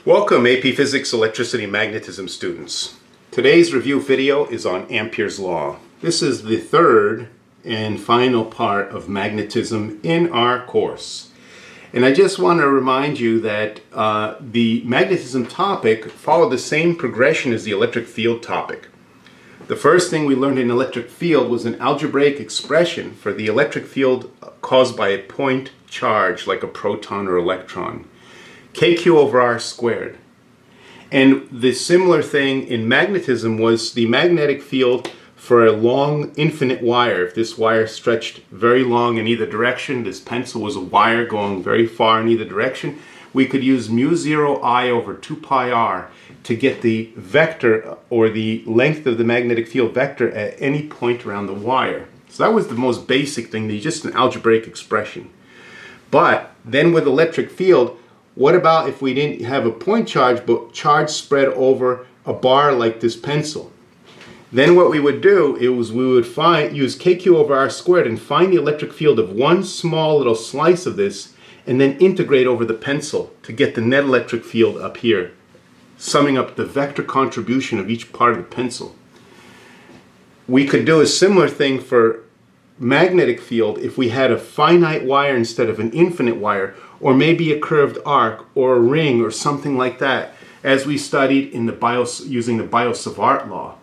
Welcome AP Physics, Electricity, Magnetism students. Today's review video is on Ampere's Law. This is the third and final part of magnetism in our course. And I just want to remind you that the magnetism topic followed the same progression as the electric field topic. The first thing we learned in electric field was an algebraic expression for the electric field caused by a point charge like a proton or electron. kq over r squared. And the similar thing in magnetism was the magnetic field for a long infinite wire. If this wire stretched very long in either direction, this pencil was a wire going very far in either direction, we could use mu0 I over 2 pi r to get the vector or the length of the magnetic field vector at any point around the wire. So that was the most basic thing, just an algebraic expression. But then with electric field, what about if we didn't have a point charge, but charge spread over a bar like this pencil? Then what we would do is we would use kq over r squared and find the electric field of one small little slice of this and then integrate over the pencil to get the net electric field up here, summing up the vector contribution of each part of the pencil. We could do a similar thing for magnetic field if we had a finite wire instead of an infinite wire, or maybe a curved arc or a ring or something like that, as we studied in using the Biot-Savart law.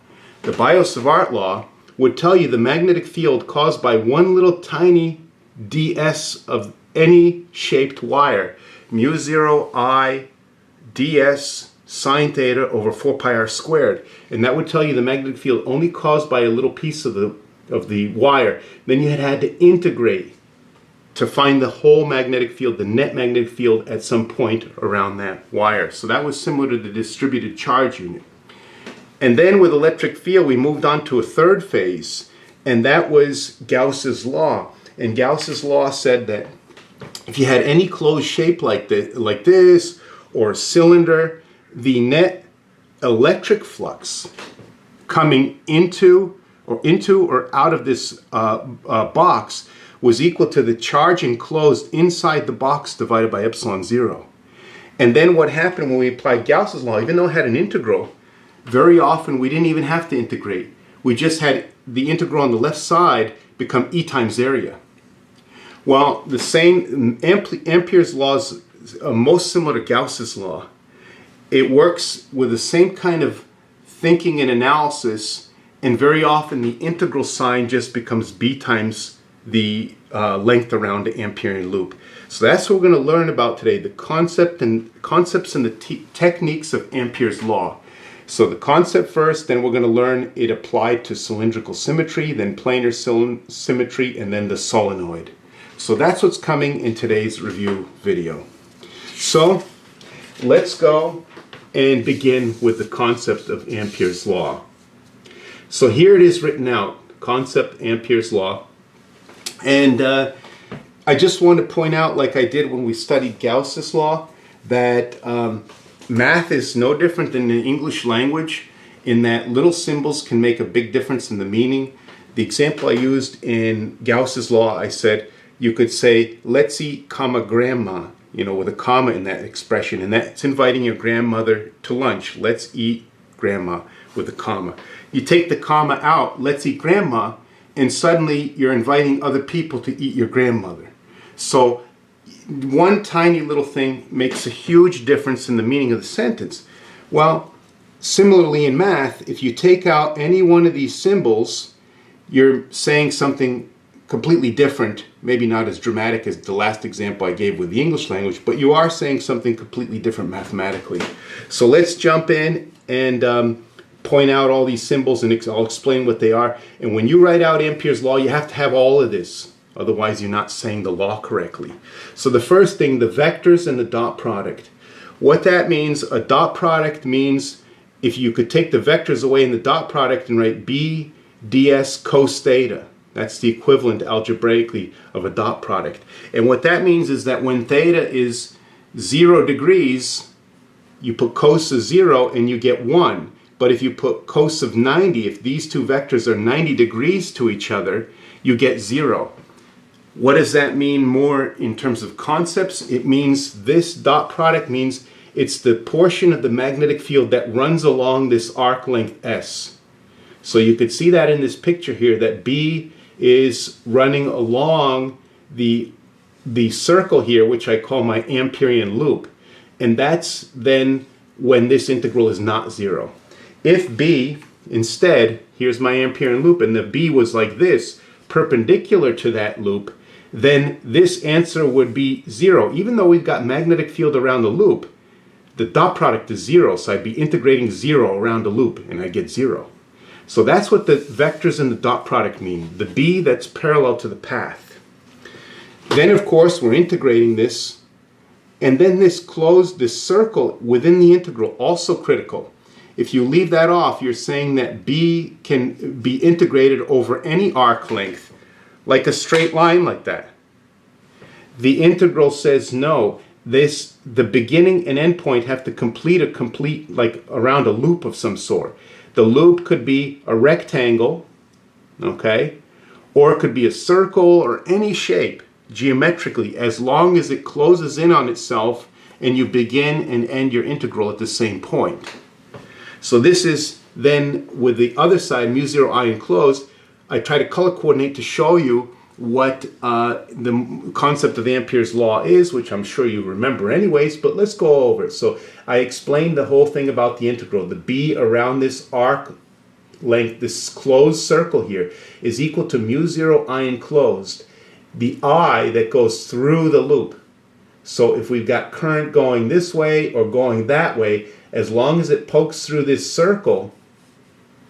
The Biot-Savart law would tell you the magnetic field caused by one little tiny ds of any shaped wire, mu0 I ds sine theta over 4 pi r squared, and that would tell you the magnetic field only caused by a little piece of the wire. Then you had to integrate to find the whole magnetic field, the net magnetic field at some point around that wire. So that was similar to the distributed charge unit. And then with electric field, we moved on to a third phase, and that was Gauss's law. And Gauss's law said that if you had any closed shape like this or a cylinder, the net electric flux coming into or out of this box was equal to the charge enclosed inside the box divided by epsilon 0. And then what happened when we applied Gauss's law, even though it had an integral, very often we didn't even have to integrate. We just had the integral on the left side become E times area. Well, the same, Ampere's law is most similar to Gauss's law. It works with the same kind of thinking and analysis, and very often the integral sign just becomes B times the length around the Amperian loop. So that's what we're going to learn about today, the concepts and the techniques of Ampere's law. So the concept first, then we're going to learn it applied to cylindrical symmetry, then planar symmetry, and then the solenoid. So that's what's coming in today's review video. So let's go and begin with the concept of Ampere's law. So here it is written out, concept Ampere's law. And I just want to point out, like I did when we studied Gauss's law, that math is no different than the English language in that little symbols can make a big difference in the meaning. The example I used in Gauss's law, I said, you could say, let's eat, comma, grandma, with a comma in that expression, and that's inviting your grandmother to lunch. Let's eat, grandma, with a comma. You take the comma out, let's eat, grandma, and suddenly you're inviting other people to eat your grandmother. So one tiny little thing makes a huge difference in the meaning of the sentence. Well, similarly in math, if you take out any one of these symbols, you're saying something completely different, maybe not as dramatic as the last example I gave with the English language, but you are saying something completely different mathematically. So let's jump in and point out all these symbols, and I'll explain what they are. And when you write out Ampere's law, you have to have all of this. Otherwise, you're not saying the law correctly. So the first thing, the vectors and the dot product. What that means, a dot product means if you could take the vectors away in the dot product and write b ds cos theta. That's the equivalent algebraically of a dot product. And what that means is that when theta is 0 degrees, you put cos of 0 and you get 1. But if you put cos of 90, if these two vectors are 90 degrees to each other, you get 0. What does that mean more in terms of concepts? It means this dot product means It's the portion of the magnetic field that runs along this arc length S. So you could see that in this picture here, that B is running along the circle here, which I call my Amperian loop. And that's then when this integral is not zero. If B, instead, here's my Amperian loop, and the B was like this, perpendicular to that loop, then this answer would be zero. Even though we've got magnetic field around the loop, the dot product is zero, so I'd be integrating zero around the loop, and I get zero. So that's what the vectors in the dot product mean, the B that's parallel to the path. Then, of course, we're integrating this, and then this circle within the integral, also critical. If you leave that off, you're saying that B can be integrated over any arc length, like a straight line like that. The integral says no. The beginning and end point have to complete like around a loop of some sort. The loop could be a rectangle, okay? Or it could be a circle or any shape geometrically, as long as it closes in on itself and you begin and end your integral at the same point. So this is then with the other side, mu 0 I enclosed. I try to color coordinate to show you what the concept of Ampere's law is, which I'm sure you remember anyways, but let's go over it. So I explained the whole thing about the integral. The B around this arc length, this closed circle here, is equal to mu 0 I enclosed, the I that goes through the loop. So if we've got current going this way or going that way, as long as it pokes through this circle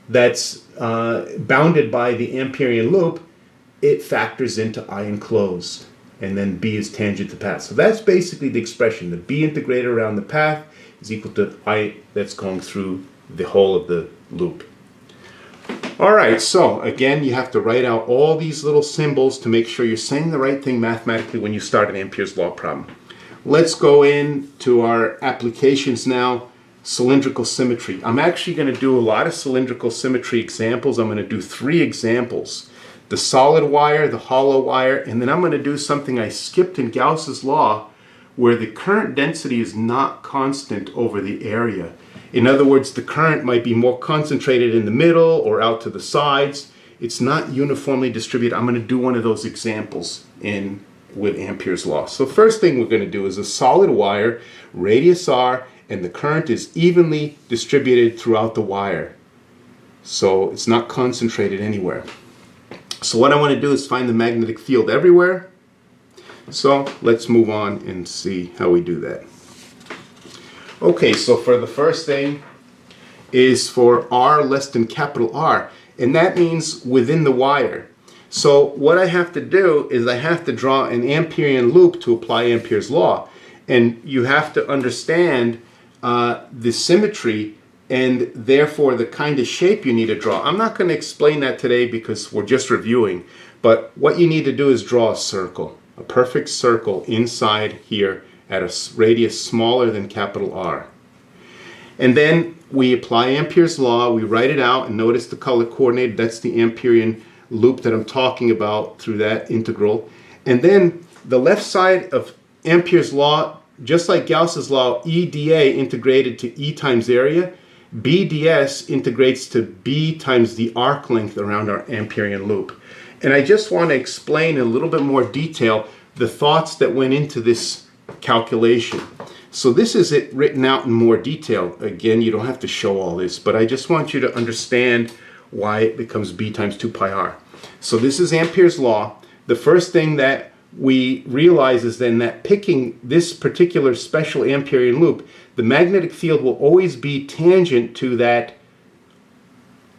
that's bounded by the Amperian loop, it factors into I enclosed, and then B is tangent to path. So that's basically the expression. The B integrated around the path is equal to I that's going through the whole of the loop. All right, so again, you have to write out all these little symbols to make sure you're saying the right thing mathematically when you start an Ampere's law problem. Let's go into our applications now. Cylindrical symmetry. I'm actually going to do a lot of cylindrical symmetry examples. I'm going to do 3 examples. The solid wire, the hollow wire, and then I'm going to do something I skipped in Gauss's law, where the current density is not constant over the area. In other words, the current might be more concentrated in the middle or out to the sides. It's not uniformly distributed. I'm going to do one of those examples with Ampere's law. So first thing we're going to do is a solid wire, radius r, and the current is evenly distributed throughout the wire. So it's not concentrated anywhere. So what I want to do is find the magnetic field everywhere. So let's move on and see how we do that. Okay, so for the first thing is for r less than capital R, and that means within the wire. So what I have to do is I have to draw an Amperian loop to apply Ampere's law, and you have to understand the symmetry and therefore the kind of shape you need to draw. I'm not going to explain that today because we're just reviewing, but what you need to do is draw a circle, a perfect circle inside here at a radius smaller than capital R. And then we apply Ampere's law, we write it out, and notice the color coordinated, that's the Amperian loop that I'm talking about through that integral. And then the left side of Ampere's law, just like Gauss's law, EdA integrated to E times area, BdS integrates to B times the arc length around our Amperian loop. And I just want to explain in a little bit more detail the thoughts that went into this calculation. So this is it written out in more detail. Again, you don't have to show all this, but I just want you to understand why it becomes B times 2 pi r. So this is Ampere's law. The first thing that we realize is then that picking this particular special Amperian loop, the magnetic field will always be tangent to that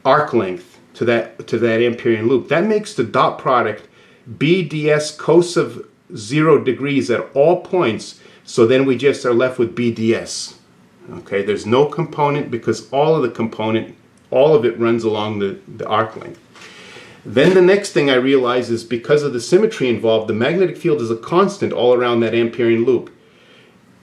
arc length, to that Amperian loop. That makes the dot product B ds cos of 0 degrees at all points, so then we just are left with B ds. Okay, there's no component because all of it runs along the arc length. Then the next thing I realize is because of the symmetry involved, the magnetic field is a constant all around that Amperian loop.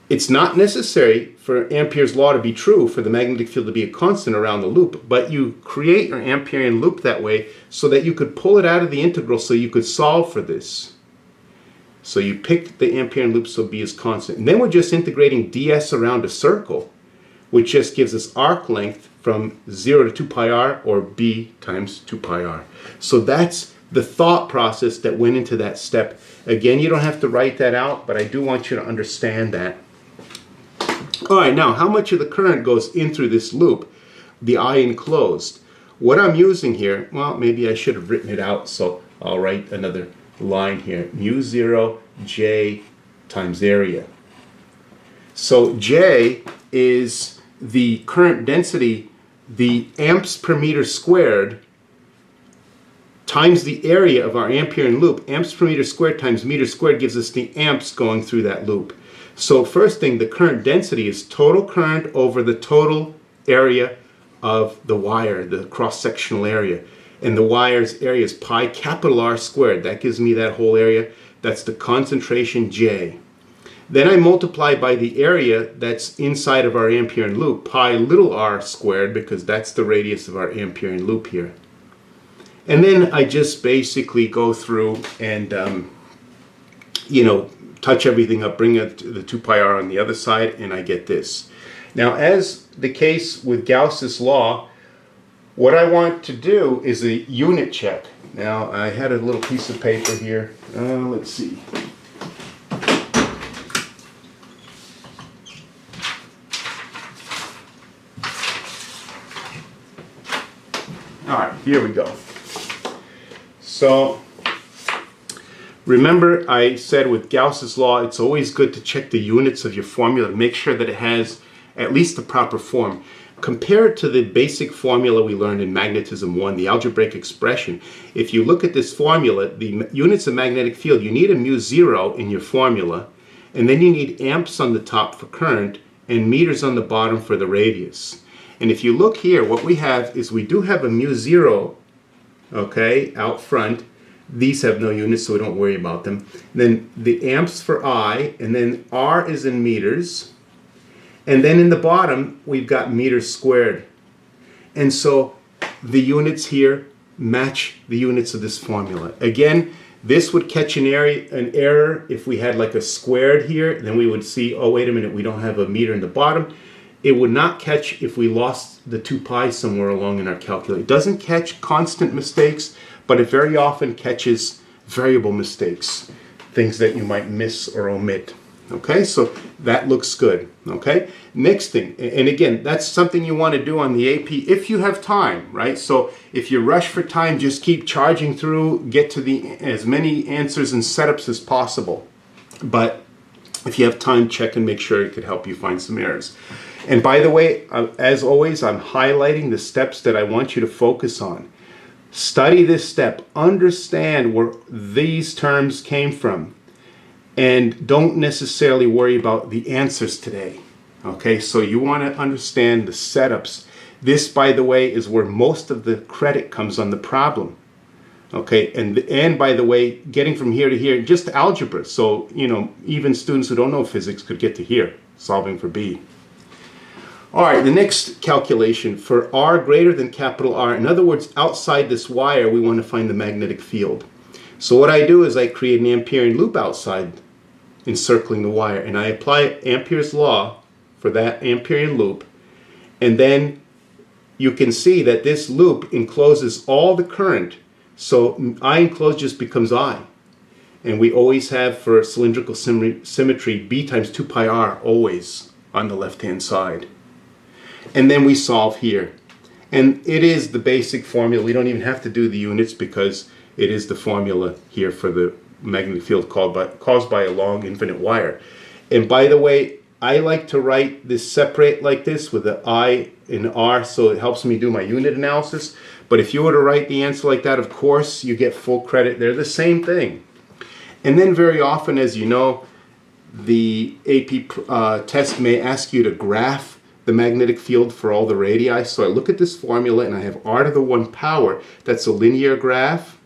It's not necessary for Ampere's law to be true for the magnetic field to be a constant around the loop, but you create your Amperian loop that way so that you could pull it out of the integral so you could solve for this. So you pick the Amperian loop so B is constant. And then we're just integrating ds around a circle, which just gives us arc length from 0 to 2 pi r, or B times 2 pi r. So that's the thought process that went into that step. Again, you don't have to write that out, but I do want you to understand that. All right, now how much of the current goes in through this loop, the I enclosed? What I'm using here, well, maybe I should have written it out, so I'll write another line here. Mu 0 J times area. So J is the current density, the amps per meter squared, times the area of our Amperian loop. Amps per meter squared times meter squared gives us the amps going through that loop. So first thing, the current density is total current over the total area of the wire, the cross-sectional area. And the wire's area is pi capital R squared. That gives me that whole area. That's the concentration J. Then I multiply by the area that's inside of our Amperian loop, pi little r squared, because that's the radius of our Amperian loop here. And then I just basically go through and, touch everything up, bring it to the 2 pi r on the other side, and I get this. Now, as the case with Gauss's law, what I want to do is a unit check. Now, I had a little piece of paper here. Let's see. All right, here we go. So, remember I said with Gauss's law, it's always good to check the units of your formula to make sure that it has at least the proper form. Compare it to the basic formula we learned in Magnetism 1, the algebraic expression. If you look at this formula, the units of magnetic field, you need a mu 0 in your formula, and then you need amps on the top for current and meters on the bottom for the radius. And if you look here, what we have is we do have a mu 0, okay, out front. These have no units, so we don't worry about them. Then the amps for I, and then R is in meters. And then in the bottom, we've got meters squared. And so the units here match the units of this formula. Again, this would catch an error if we had like a squared here. Then we would see, oh, wait a minute, we don't have a meter in the bottom. It would not catch if we lost the 2 pi somewhere along in our calculator. It doesn't catch constant mistakes, but it very often catches variable mistakes, things that you might miss or omit. Okay, so that looks good. Okay, next thing, and again, that's something you want to do on the AP if you have time, right? So if you rush for time, just keep charging through, get to as many answers and setups as possible. But if you have time, check and make sure it could help you find some errors. And by the way, as always, I'm highlighting the steps that I want you to focus on. Study this step, understand where these terms came from, and don't necessarily worry about the answers today. Okay, so you want to understand the setups. This, by the way, is where most of the credit comes on the problem. Okay, and by the way, getting from here to here, just algebra. So, even students who don't know physics could get to here, solving for B. All right, the next calculation for R greater than capital R. In other words, outside this wire, we want to find the magnetic field. So what I do is I create an Amperian loop outside, encircling the wire, and I apply Amperes law for that Amperian loop, and then you can see that this loop encloses all the current. So I enclosed just becomes I. And we always have, for cylindrical symmetry, B times 2 pi r always on the left-hand side. And then we solve here. And it is the basic formula. We don't even have to do the units because it is the formula here for the magnetic field caused by a long infinite wire. And by the way, I like to write this separate like this with the I and R, so it helps me do my unit analysis. But if you were to write the answer like that, of course, you get full credit. They're the same thing. And then very often, as you know, the AP test may ask you to graph the magnetic field for all the radii. So I look at this formula and I have r to the 1 power. That's a linear graph.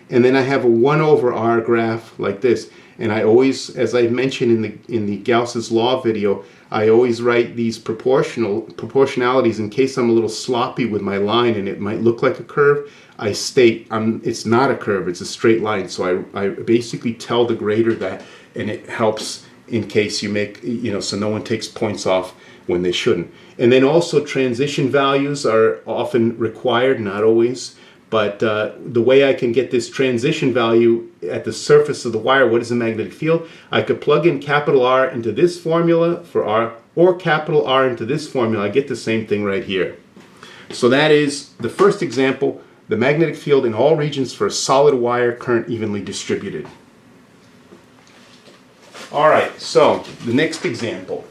And then I have a 1 over r graph like this. And I always, as I mentioned in the Gauss's law video, I always write these proportionalities in case I'm a little sloppy with my line and it might look like a curve. I state it's not a curve, it's a straight line. So I basically tell the grader that, and it helps in case you make, so no one takes points off when they shouldn't. And then also transition values are often required, not always. But the way I can get this transition value at the surface of the wire, what is the magnetic field? I could plug in capital R into this formula for R, or capital R into this formula. I get the same thing right here. So that is the first example, the magnetic field in all regions for a solid wire, current evenly distributed. All right, so the next example.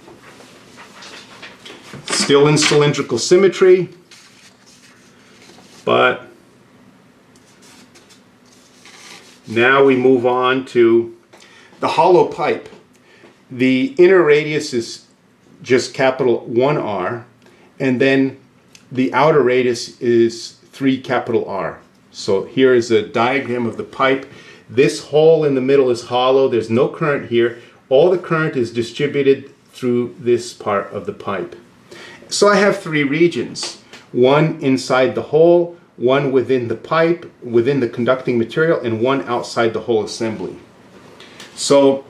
Still in cylindrical symmetry, but now we move on to the hollow pipe. The inner radius is just capital 1R, and then the outer radius is 3 capital R. So here is a diagram of the pipe. This hole in the middle is hollow. There's no current here. All the current is distributed through this part of the pipe. So I have 3 regions. One inside the hole, one within the pipe, within the conducting material, and one outside the whole assembly. So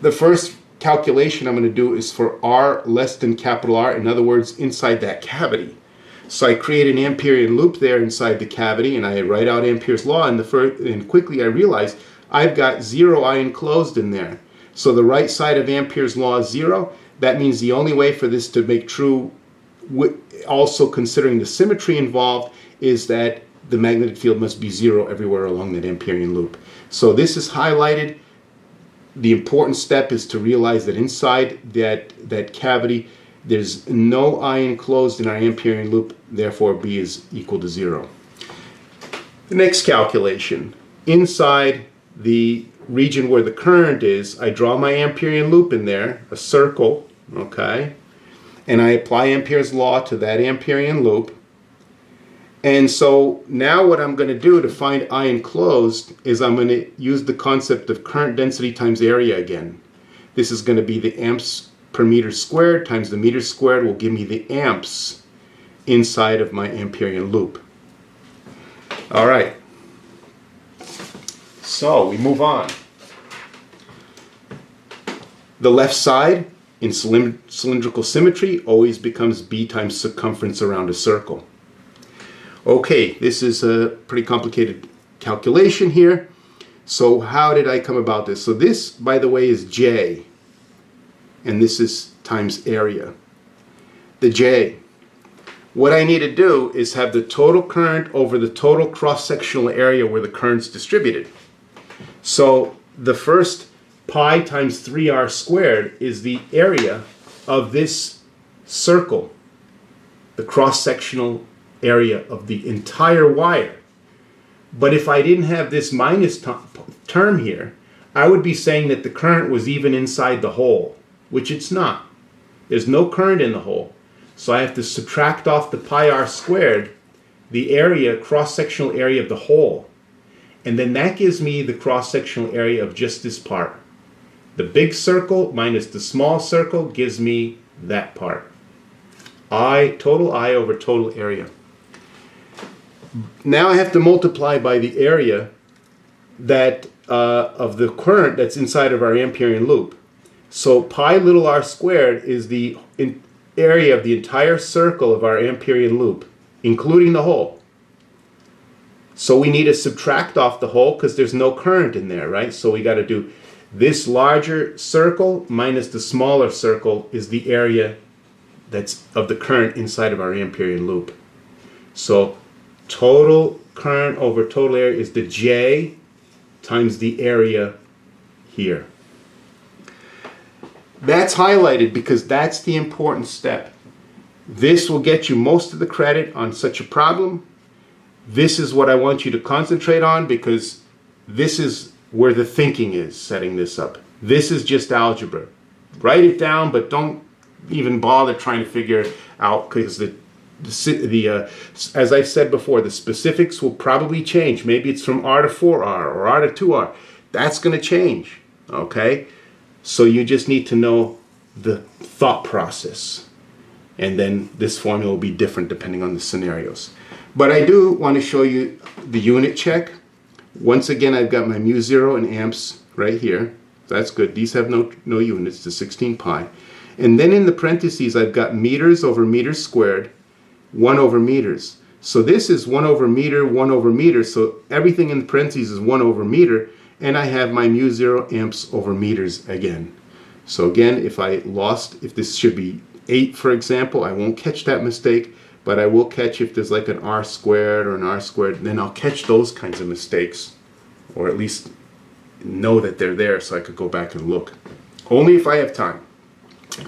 the first calculation I'm going to do is for R less than capital R, in other words, inside that cavity. So I create an Amperian loop there inside the cavity, and I write out Ampere's law, and quickly I realize I've got 0 I enclosed in there. So the right side of Ampere's law is 0. That means the only way for this to make true, also considering the symmetry involved, is that the magnetic field must be 0 everywhere along that Amperian loop. So this is highlighted. The important step is to realize that inside that cavity, there's no I enclosed in our Amperian loop, therefore B is equal to 0. The next calculation, inside the region where the current is, I draw my Amperian loop in there, a circle, okay? And I apply Ampere's law to that Amperian loop. And so now what I'm going to do to find I enclosed is I'm going to use the concept of current density times area again. This is going to be the amps per meter squared times the meter squared will give me the amps inside of my Amperian loop. All right. So we move on. The left side in cylindrical symmetry always becomes B times circumference around a circle. Okay, this is a pretty complicated calculation here. So how did I come about this? So this, by the way, is J, and this is times area. The J. What I need to do is have the total current over the total cross-sectional area where the current's distributed. So the first pi times 3r squared is the area of this circle, the cross-sectional area of the entire wire. But if I didn't have this minus term here, I would be saying that the current was even inside the hole, which it's not. There's no current in the hole. So I have to subtract off the pi r squared, the area, cross-sectional area of the hole. And then that gives me the cross-sectional area of just this part. The big circle minus the small circle gives me that part. Total I over total area. Now I have to multiply by the area that of the current that's inside of our Amperian loop. So pi little r squared is the area of the entire circle of our Amperian loop, including the hole. So we need to subtract off the hole because there's no current in there, right? So we got to do this larger circle minus the smaller circle is the area that's of the current inside of our Amperian loop. So total current over total area is the J times the area here. That's highlighted because that's the important step. This will get you most of the credit on such a problem. This is what I want you to concentrate on because this is where the thinking is setting this up. This is just algebra. Write it down, but don't even bother trying to figure it out because as I've said before, the specifics will probably change. Maybe it's from R to 4R or R to 2R. That's going to change, okay? So you just need to know the thought process. And then this formula will be different depending on the scenarios. But I do want to show you the unit check. Once again, I've got my mu0 in amps right here. That's good. These have no units, to 16 pi. And then in the parentheses, I've got meters over meters squared, 1 over meters. So this is 1 over meter, 1 over meter. So everything in the parentheses is 1 over meter. And I have my mu0 amps over meters again. So again, if this should be 8, for example, I won't catch that mistake. But I will catch if there's like an r squared or an r squared, then I'll catch those kinds of mistakes, or at least know that they're there so I could go back and look. Only if I have time.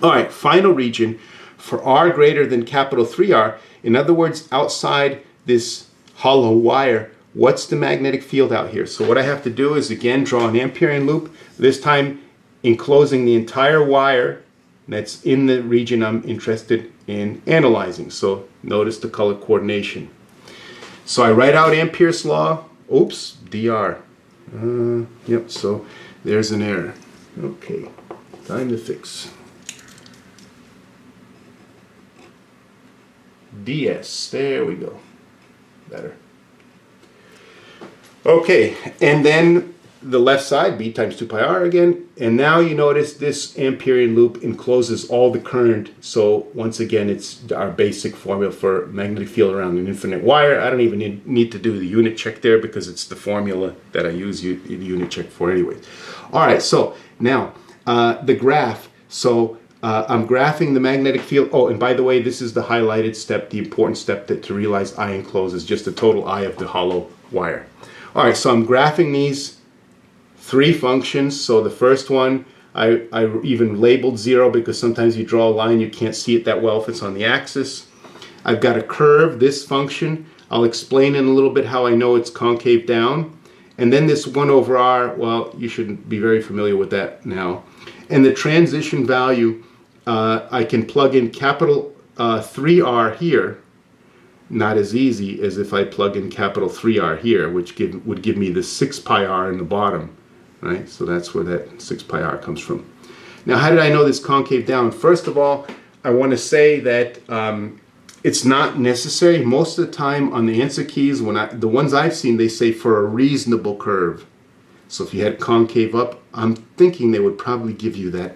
All right, final region for r greater than capital 3R. In other words, outside this hollow wire, what's the magnetic field out here? So what I have to do is again draw an Amperian loop, this time enclosing the entire wire that's in the region I'm interested in analyzing. So notice the color coordination. So I write out Amperes law. Oops, dr. Yep, so there's an error. Okay, time to fix. ds, there we go. Better. Okay, and then the left side, b times 2 pi r again, and now you notice this Amperian loop encloses all the current. So once again, it's our basic formula for magnetic field around an infinite wire. I don't even need to do the unit check there because it's the formula that I use the unit check for anyway. All right, so now the graph. So I'm graphing the magnetic field. Oh, and by the way, this is the highlighted step, the important step to realize I enclose is just the total I of the hollow wire. All right, so I'm graphing these 3 functions. So the first one, I even labeled 0 because sometimes you draw a line, you can't see it that well if it's on the axis. I've got a curve, this function. I'll explain in a little bit how I know it's concave down. And then this 1 over r, well, you shouldn't be very familiar with that now. And the transition value, I can plug in capital 3R here. Not as easy as if I plug in capital 3R here, which would give me the 6 pi r in the bottom. Right? So that's where that 6 pi r comes from. Now, how did I know this concave down? First of all, I want to say that it's not necessary. Most of the time on the answer keys, the ones I've seen, they say for a reasonable curve. So if you had concave up, I'm thinking they would probably give you that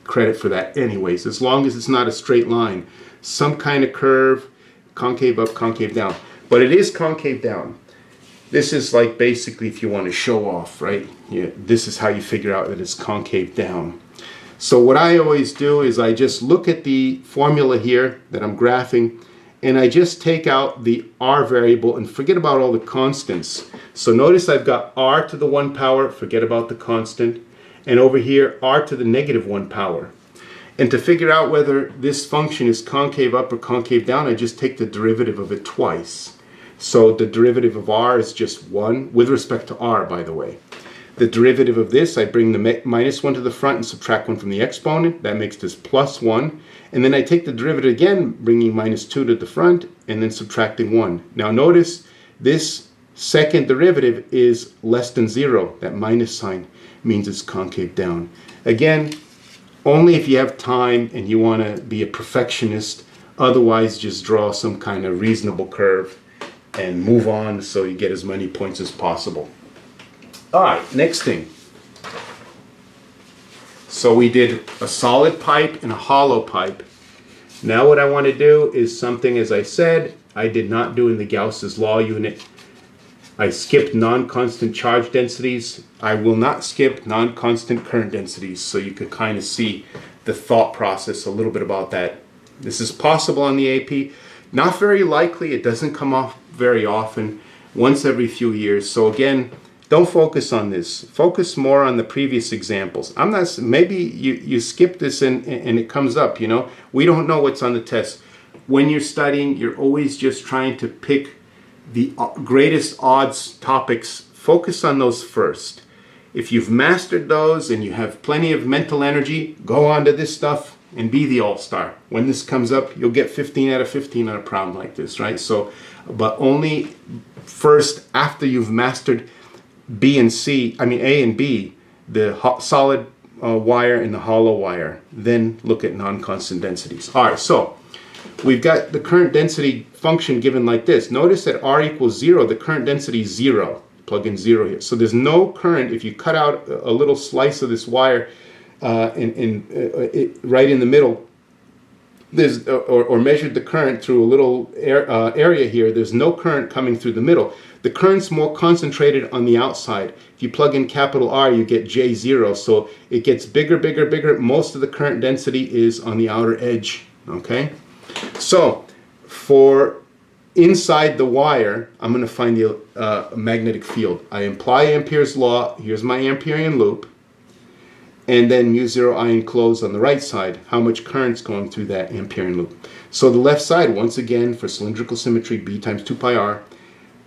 credit for that anyways, as long as it's not a straight line. Some kind of curve, concave up, concave down. But it is concave down. This is like basically if you want to show off, right? Yeah, this is how you figure out that it's concave down. So what I always do is I just look at the formula here that I'm graphing, and I just take out the r variable and forget about all the constants. So notice I've got r to the 1 power, forget about the constant, and over here r to the negative 1 power. And to figure out whether this function is concave up or concave down, I just take the derivative of it twice. So the derivative of r is just 1, with respect to r, by the way. The derivative of this, I bring the minus 1 to the front and subtract 1 from the exponent. That makes this plus 1. And then I take the derivative again, bringing minus 2 to the front, and then subtracting 1. Now notice this second derivative is less than 0. That minus sign means it's concave down. Again, only if you have time and you want to be a perfectionist. Otherwise, just draw some kind of reasonable curve and move on so you get as many points as possible. All right, next thing. So we did a solid pipe and a hollow pipe. Now what I want to do is something, as I said, I did not do in the Gauss's law unit. I skipped non-constant charge densities. I will not skip non-constant current densities, so you could kind of see the thought process a little bit about that. This is possible on the AP. Not very likely. It doesn't come off very often, once every few years. So again, don't focus on this. Focus more on the previous examples. Maybe you skip this and it comes up, you know. We don't know what's on the test. When you're studying, you're always just trying to pick the greatest odds topics. Focus on those first. If you've mastered those and you have plenty of mental energy, go on to this stuff and be the all-star. When this comes up, you'll get 15 out of 15 on a problem like this, right? So, but only first after you've mastered A and B, the solid wire and the hollow wire. Then look at non-constant densities. All right, so we've got the current density function given like this. Notice that R equals 0, the current density is 0. Plug in 0 here. So there's no current. If you cut out a little slice of this wire right in the middle, there's or measured the current through a little area here, there's no current coming through the middle. The current's more concentrated on the outside. If you plug in capital R, you get J0, so it gets bigger, bigger, bigger. Most of the current density is on the outer edge, okay? So for inside the wire, I'm going to find the magnetic field. I apply Ampere's law. Here's my Amperian loop. And then mu0 I enclosed on the right side, how much current's going through that Amperian loop. So the left side, once again, for cylindrical symmetry, B times 2 pi r,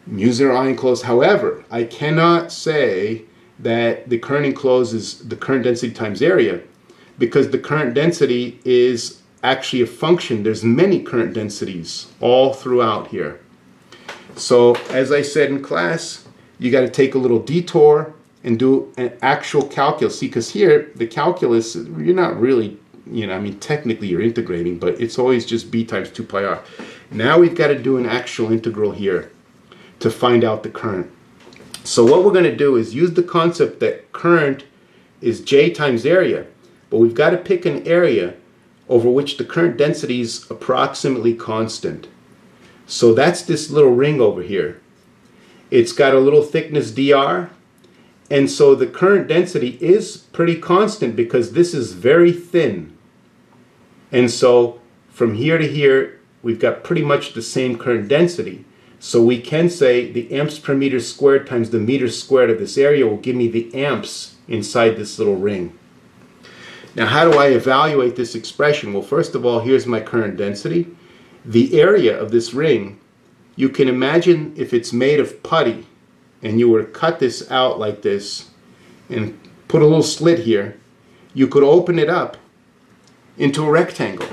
mu0 I enclosed. However, I cannot say that the current enclosed is the current density times area, because the current density is actually a function. There's many current densities all throughout here. So as I said in class, you got to take a little detour and do an actual calculus. See, because here, the calculus, you're not really, I mean, technically you're integrating, but it's always just B times 2 pi r. Now we've got to do an actual integral here to find out the current. So what we're going to do is use the concept that current is J times area, but we've got to pick an area over which the current density is approximately constant. So that's this little ring over here. It's got a little thickness dr, and so the current density is pretty constant because this is very thin. And so from here to here, we've got pretty much the same current density. So we can say the amps per meter squared times the meters squared of this area will give me the amps inside this little ring. Now, how do I evaluate this expression? Well, first of all, here's my current density. The area of this ring, you can imagine if it's made of putty and you were to cut this out like this and put a little slit here, you could open it up into a rectangle.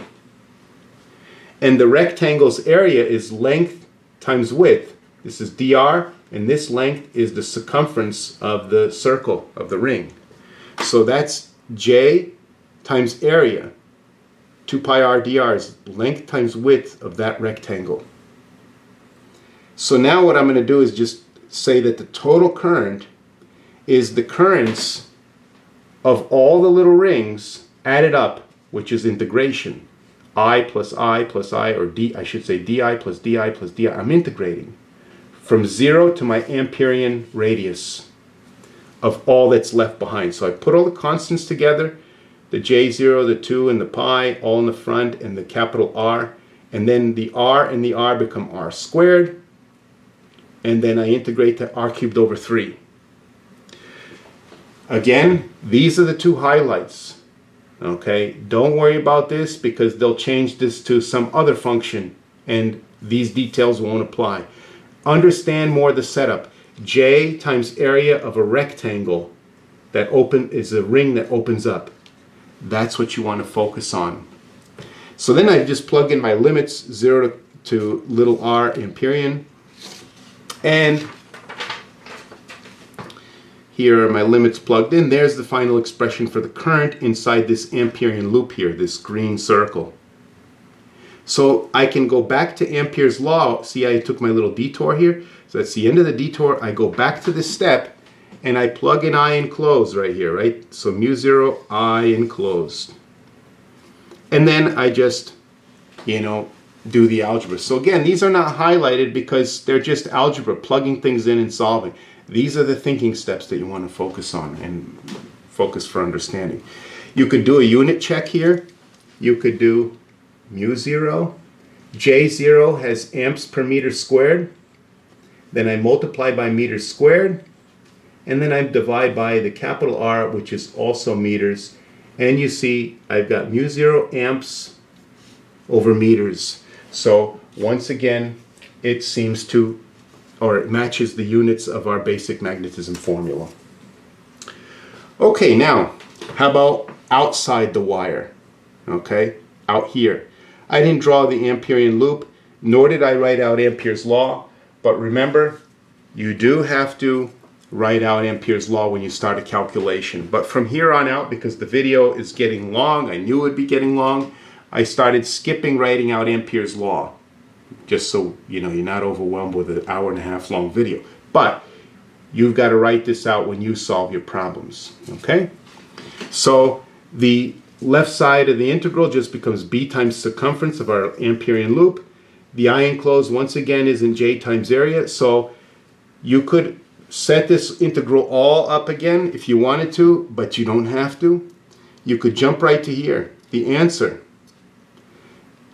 And the rectangle's area is length times width. This is dr, and this length is the circumference of the circle of the ring. So that's J times area. 2 pi r dr is length times width of that rectangle. So now what I'm going to do is just say that the total current is the currents of all the little rings added up, which is integration. I plus I plus I, or D, I should say di plus di plus di. I'm integrating from 0 to my Amperian radius of all that's left behind. So I put all the constants together, the J0, the 2, and the pi, all in the front, and the capital R. And then the R and the R become R squared. And then I integrate to R cubed over 3. Again, these are the two highlights. Okay, don't worry about this because they'll change this to some other function and these details won't apply. Understand more the setup. J times area of a rectangle that is a ring that opens up. That's what you want to focus on. So then I just plug in my limits, 0 to little r Amperian. And here are my limits plugged in. There's the final expression for the current inside this Amperian loop here, this green circle. So I can go back to Ampere's law. See, I took my little detour here. So that's the end of the detour. I go back to this step and I plug in I enclosed right here, right? So mu0 I enclosed. And then I just, do the algebra. So again, these are not highlighted because they're just algebra, plugging things in and solving. These are the thinking steps that you want to focus on and focus for understanding. You could do a unit check here. You could do mu0. J0 has amps per meter squared. Then I multiply by meters squared. And then I divide by the capital R, which is also meters. And you see I've got mu0 amps over meters. So once again, it seems to, or it matches the units of our basic magnetism formula. Okay, now, how about outside the wire? Okay, out here. I didn't draw the Amperian loop, nor did I write out Ampere's law, but remember, you do have to write out Ampere's law when you start a calculation. But from here on out, because the video is getting long, I knew it would be getting long, I started skipping writing out Ampere's law, just so you know you're not overwhelmed with an hour-and-a-half long video. But you've got to write this out when you solve your problems, okay? So the left side of the integral just becomes b times circumference of our Amperian loop. The I enclosed once again is in j times area, so you could set this integral all up again if you wanted to, but you don't have to. You could jump right to here. The answer.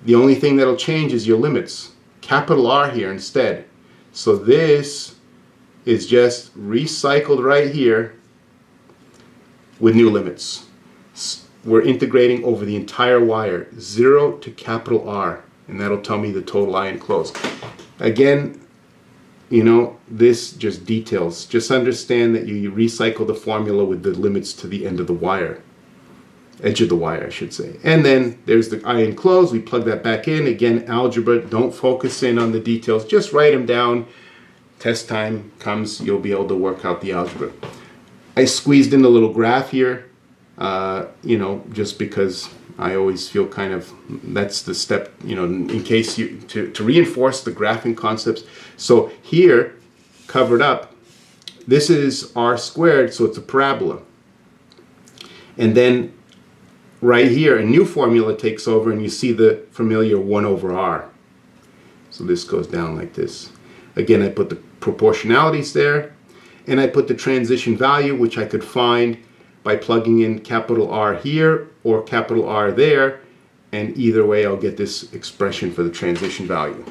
The only thing that'll change is your limits. Capital R here instead. So this is just recycled right here with new limits. We're integrating over the entire wire, 0 to capital R, and that'll tell me the total I enclosed. Again, you know, this just details. Just understand that you recycle the formula with the limits to the end of the wire. Edge of the wire, I should say. And then there's the I enclosed. We plug that back in. Again, algebra. Don't focus in on the details. Just write them down. Test time comes, you'll be able to work out the algebra. I squeezed in a little graph here, you know, just because I always feel kind of, that's the step, you know, in case you, to reinforce the graphing concepts. So here, covered up, this is r squared, so it's a parabola. And then right here, a new formula takes over, and you see the familiar 1 over r. So this goes down like this. Again, I put the proportionalities there, and I put the transition value, which I could find by plugging in capital R here or capital R there, and either way I'll get this expression for the transition value.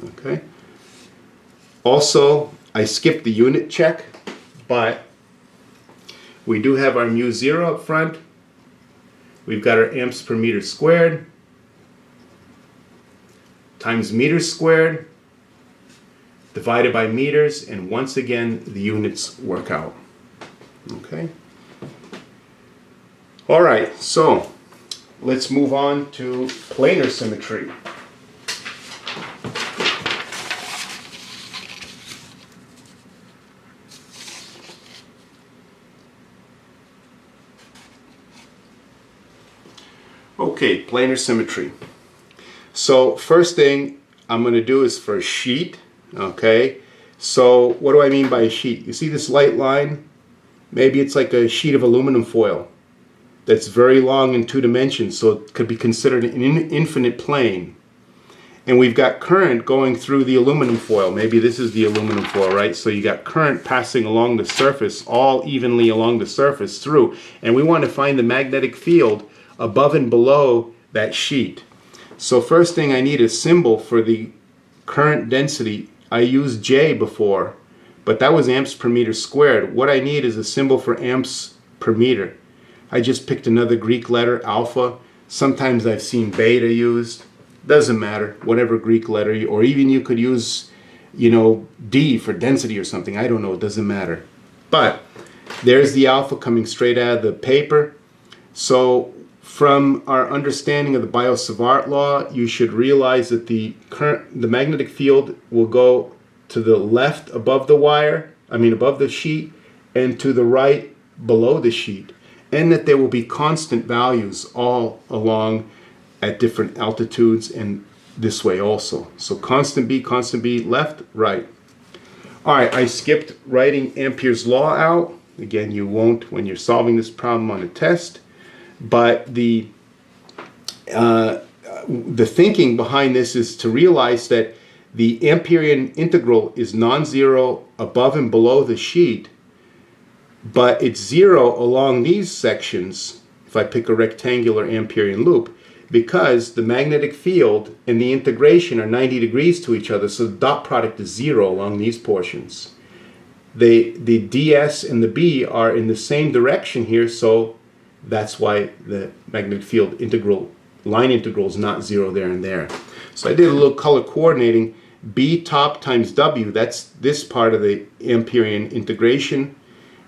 Okay. Also, I skipped the unit check, but we do have our mu 0 up front. We've got our amps per meter squared times meters squared divided by meters, and once again the units work out. Okay. All right, so let's move on to planar symmetry. Okay, planar symmetry. So first thing I'm going to do is for a sheet. Okay, so what do I mean by a sheet? You see this light line? Maybe it's like a sheet of aluminum foil that's very long in 2 dimensions, so it could be considered an infinite plane. And we've got current going through the aluminum foil. Maybe this is the aluminum foil, right? So you got current passing along the surface, all evenly along the surface through. And we want to find the magnetic field above and below that sheet. So first thing, I need a symbol for the current density. I used J before, but that was amps per meter squared. What I need is a symbol for amps per meter. I just picked another Greek letter, alpha. Sometimes I've seen beta used. Doesn't matter, whatever Greek letter, or even you could use, you know, D for density or something. I don't know, it doesn't matter. But there's the alpha coming straight out of the paper. So from our understanding of the Biot-Savart law, you should realize that the magnetic field will go to the left above the wire, above the sheet, and to the right below the sheet, and that there will be constant values all along at different altitudes and this way also. So constant B, left, right. All right, I skipped writing Ampere's law out. Again, you won't when you're solving this problem on a test. But the thinking behind this is to realize that the Amperian integral is non-zero above and below the sheet, but it's 0 along these sections, if I pick a rectangular Amperian loop, because the magnetic field and the integration are 90 degrees to each other, so the dot product is 0 along these portions. The ds and the b are in the same direction here, so that's why the magnetic field integral, line integral, is not 0 there and there. So I did a little color coordinating. B top times W, that's this part of the Amperian integration.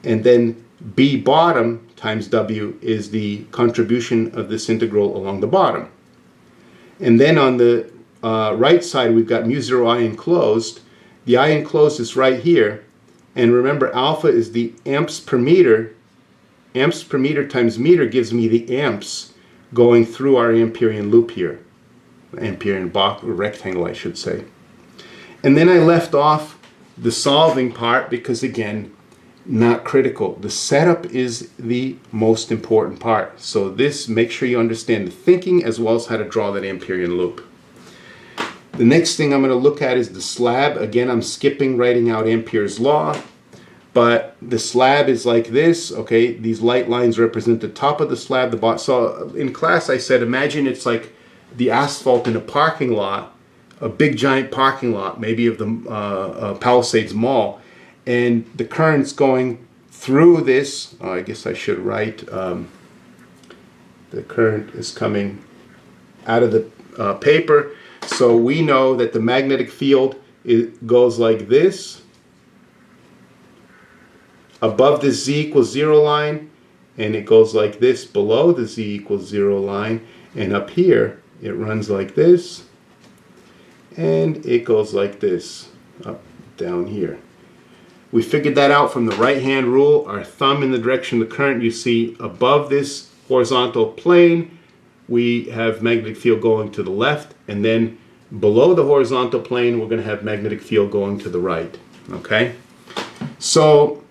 And then B bottom times W is the contribution of this integral along the bottom. And then on the right side, we've got mu 0 I enclosed. The I enclosed is right here. And remember, alpha is the amps per meter. Amps per meter times meter gives me the amps going through our Amperian loop here. Amperian box, or rectangle, I should say. And then I left off the solving part because, again, not critical. The setup is the most important part. So this, make sure you understand the thinking as well as how to draw that Amperian loop. The next thing I'm going to look at is the slab. Again, I'm skipping writing out Ampere's law, but the slab is like this, okay? These light lines represent the top of the slab, the bottom. So in class I said, imagine it's like the asphalt in a parking lot, a big giant parking lot, maybe of the Palisades Mall, and the current's going through this. I guess I should write, the current is coming out of the paper. So we know that the magnetic field goes like this, above the z equals 0 line, and it goes like this below the z equals 0 line, and up here it runs like this, and it goes like this up down here. We figured that out from the right hand rule. Our thumb in the direction of the current, you see above this horizontal plane we have magnetic field going to the left, and then below the horizontal plane we're going to have magnetic field going to the right. Okay, so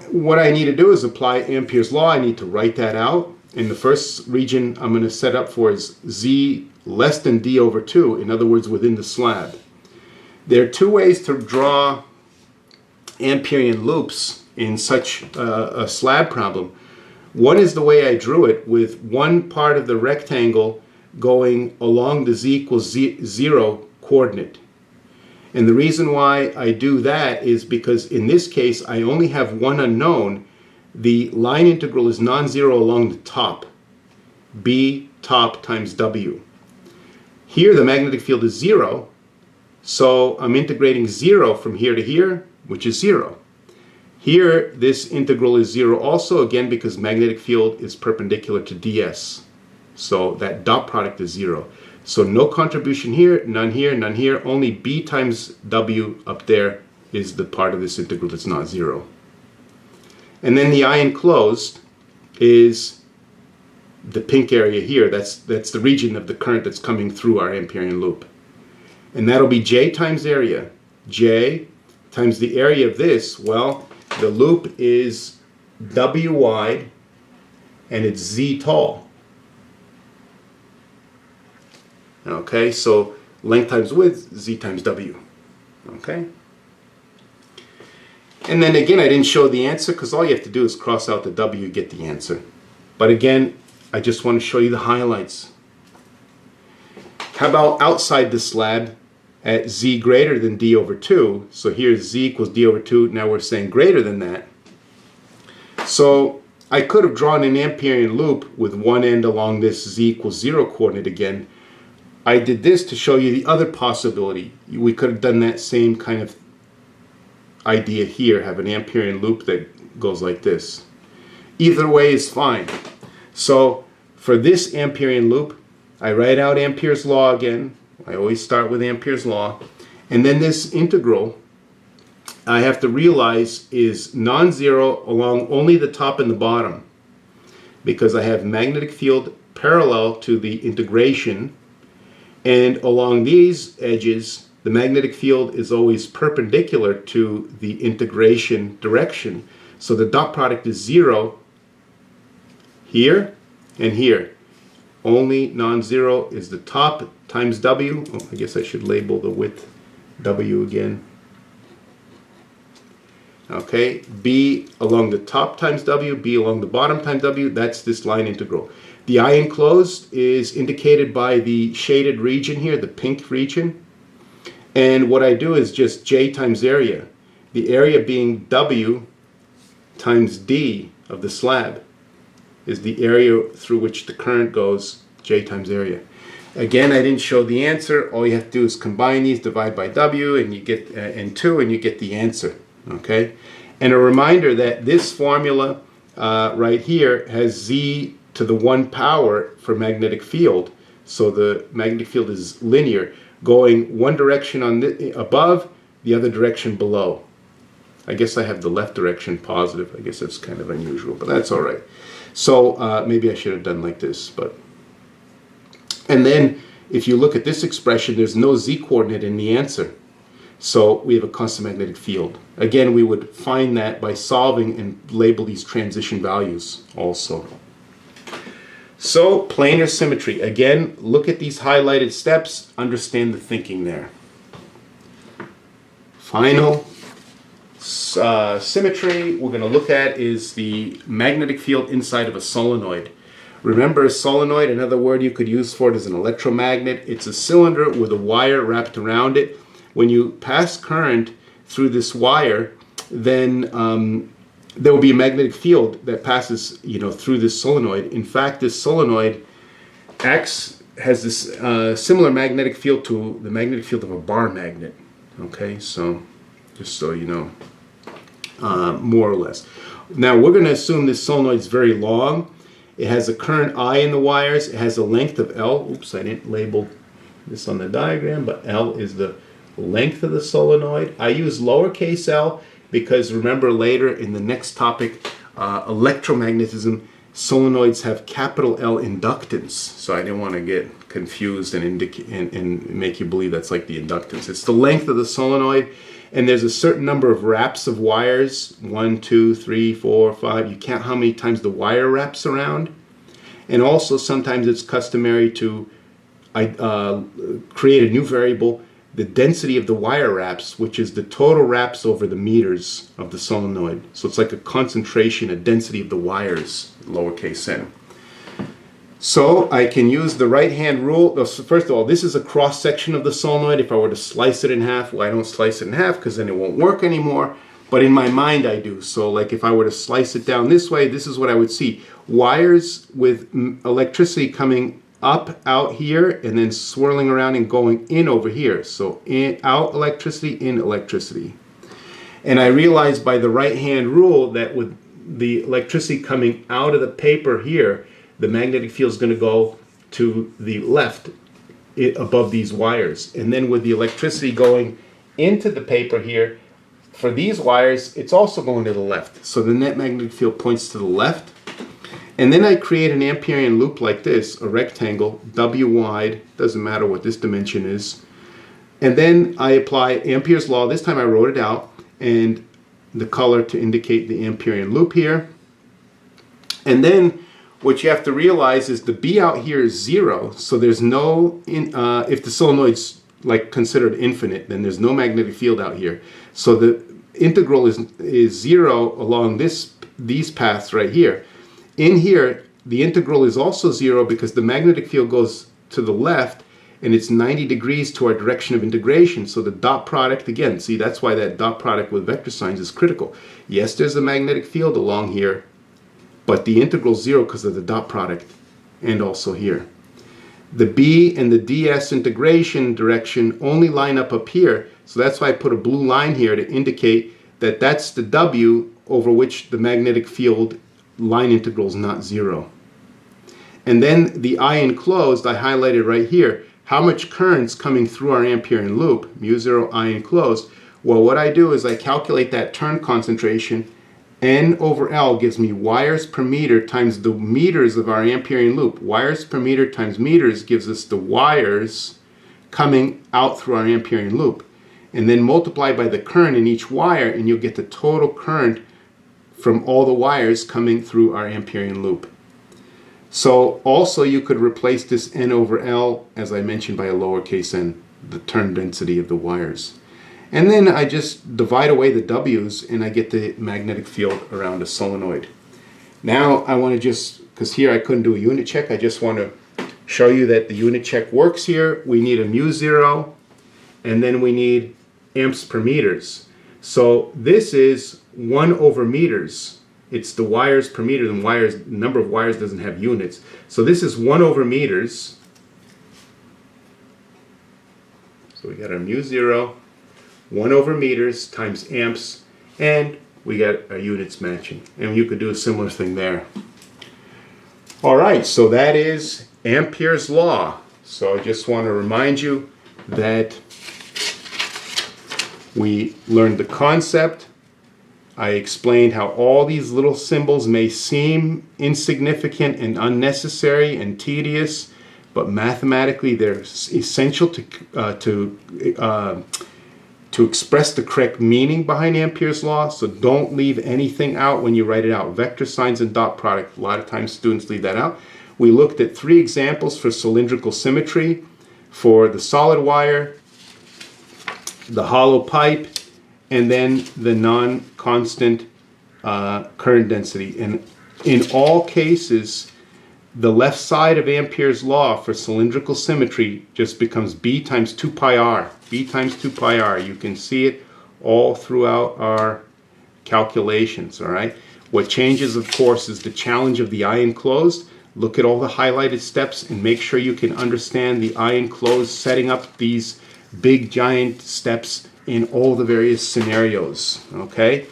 what I need to do is apply Ampere's law. I need to write that out. In the first region I'm going to set up for is z less than d over 2, in other words within the slab. There are two ways to draw Amperian loops in such a slab problem. One is the way I drew it, with one part of the rectangle going along the z equals 0 coordinate. And the reason why I do that is because in this case I only have one unknown. The line integral is non-zero along the top, b top times w. Here the magnetic field is 0, so I'm integrating 0 from here to here, which is 0. Here this integral is 0 also, again because magnetic field is perpendicular to ds. So that dot product is 0. So no contribution here, none here, none here. Only b times w up there is the part of this integral that's not 0. And then the I enclosed is the pink area here. That's the region of the current that's coming through our Amperian loop. And that'll be J times area. J times the area of this. Well, the loop is W wide and it's Z tall. Okay, so length times width, Z times W. Okay? And then again, I didn't show the answer because all you have to do is cross out the W, get the answer. But again, I just want to show you the highlights. How about outside the slab at Z greater than D over 2? So here's Z equals D over 2. Now we're saying greater than that. So I could have drawn an Amperian loop with one end along this Z equals 0 coordinate again. I did this to show you the other possibility. We could have done that same kind of idea here, have an Amperian loop that goes like this. Either way is fine. So for this Amperian loop, I write out Ampere's law again. I always start with Ampere's law. And then this integral, I have to realize, is non-zero along only the top and the bottom, because I have magnetic field parallel to the integration, and along these edges the magnetic field is always perpendicular to the integration direction. So the dot product is 0 here and here. Only non-zero is the top times W. Oh, I guess I should label the width W again. Okay, B along the top times W, B along the bottom times W. That's this line integral. The I enclosed is indicated by the shaded region here, the pink region. And what I do is just J times area. The area being W times D of the slab is the area through which the current goes, J times area. Again, I didn't show the answer. All you have to do is combine these, divide by W, and you get and 2, and you get the answer. Okay, and a reminder that this formula right here has Z to the 1 power for magnetic field. So the magnetic field is linear, going one direction on the above, the other direction below. I guess I have the left direction positive. I guess that's kind of unusual, but that's all right. So maybe I should have done like this. And then if you look at this expression, there's no z-coordinate in the answer. So we have a constant magnetic field. Again, we would find that by solving and label these transition values also. So planar symmetry. Again, look at these highlighted steps. Understand the thinking there. Final symmetry we're going to look at is the magnetic field inside of a solenoid. Remember, a solenoid, another word you could use for it is an electromagnet. It's a cylinder with a wire wrapped around it. When you pass current through this wire, then there will be a magnetic field that passes, through this solenoid. In fact, this solenoid has this similar magnetic field to the magnetic field of a bar magnet. Okay, so just so you know, more or less. Now we're going to assume this solenoid is very long. It has a current I in the wires. It has a length of L. Oops, I didn't label this on the diagram, but L is the length of the solenoid. I use lowercase l because remember later in the next topic, electromagnetism, solenoids have capital L inductance. So I didn't want to get confused and make you believe that's like the inductance. It's the length of the solenoid, and there's a certain number of wraps of wires, 1, 2, 3, 4, 5. You count how many times the wire wraps around. And also sometimes it's customary to create a new variable, the density of the wire wraps, which is the total wraps over the meters of the solenoid. So it's like a concentration, a density of the wires, lowercase n. So I can use the right-hand rule. First of all, this is a cross-section of the solenoid. If I were to slice it in half, well, I don't slice it in half because then it won't work anymore. But in my mind, I do. So like if I were to slice it down this way, this is what I would see. Wires with electricity coming up out here and then swirling around and going in over here. So out electricity, in electricity. And I realized by the right-hand rule that with the electricity coming out of the paper here, the magnetic field is going to go to the left above these wires. And then with the electricity going into the paper here, for these wires, it's also going to the left. So the net magnetic field points to the left. And then I create an Amperian loop like this, a rectangle, W wide, doesn't matter what this dimension is. And then I apply Amperes law. This time I wrote it out, and the color to indicate the Amperian loop here. And then what you have to realize is the B out here is 0, so there's no, if the solenoid's like considered infinite, then there's no magnetic field out here. So the integral is 0 along these paths right here. In here, the integral is also 0 because the magnetic field goes to the left and it's 90 degrees to our direction of integration. So the dot product, again, see, that's why that dot product with vector signs is critical. Yes, there's a magnetic field along here, but the integral is 0 because of the dot product, and also here. The B and the ds integration direction only line up here, so that's why I put a blue line here to indicate that that's the W over which the magnetic field line integral is not 0. And then the I enclosed, I highlighted right here, how much current's coming through our Amperian loop, mu 0 I enclosed. Well, what I do is I calculate that turn concentration. N over L gives me wires per meter times the meters of our Amperian loop. Wires per meter times meters gives us the wires coming out through our Amperian loop. And then multiply by the current in each wire, and you'll get the total current from all the wires coming through our Amperian loop. So also you could replace this N over L, as I mentioned, by a lowercase n, the turn density of the wires. And then I just divide away the W's and I get the magnetic field around a solenoid. Now I want to just, because here I couldn't do a unit check, I just want to show you that the unit check works here. We need a mu 0 and then we need amps per meters. So this is 1 over meters. It's the wires per meter, and the number of wires doesn't have units. So this is 1 over meters. So we got our mu 0. 1 over meters times amps, and we got our units matching. And you could do a similar thing there. All right, so that is Ampere's law. So I just want to remind you that we learned the concept, I explained how all these little symbols may seem insignificant and unnecessary and tedious, but mathematically they're essential to express the correct meaning behind Ampere's law. So don't leave anything out when you write it out. Vector signs and dot product, a lot of times students leave that out. We looked at 3 examples for cylindrical symmetry, for the solid wire, the hollow pipe, and then the non-constant current density. And in all cases, the left side of Ampere's law for cylindrical symmetry just becomes B times 2 pi r. B times 2 pi r. You can see it all throughout our calculations, all right? What changes, of course, is the challenge of the eye enclosed. Look at all the highlighted steps and make sure you can understand the eye enclosed, setting up these big giant steps in all the various scenarios, okay?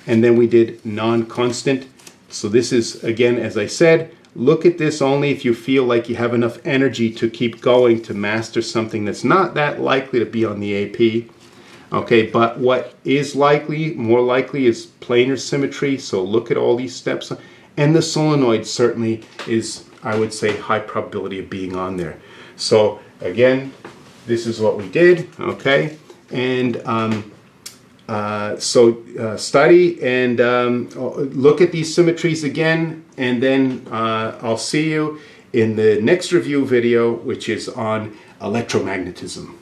And then we did non-constant. So this is, again, as I said, look at this only if you feel like you have enough energy to keep going to master something that's not that likely to be on the AP. Okay, but what is likely, more likely, is planar symmetry. So look at all these steps. And the solenoid certainly is, I would say, high probability of being on there. So again, this is what we did, okay? And study and look at these symmetries again, and then I'll see you in the next review video, which is on electromagnetism.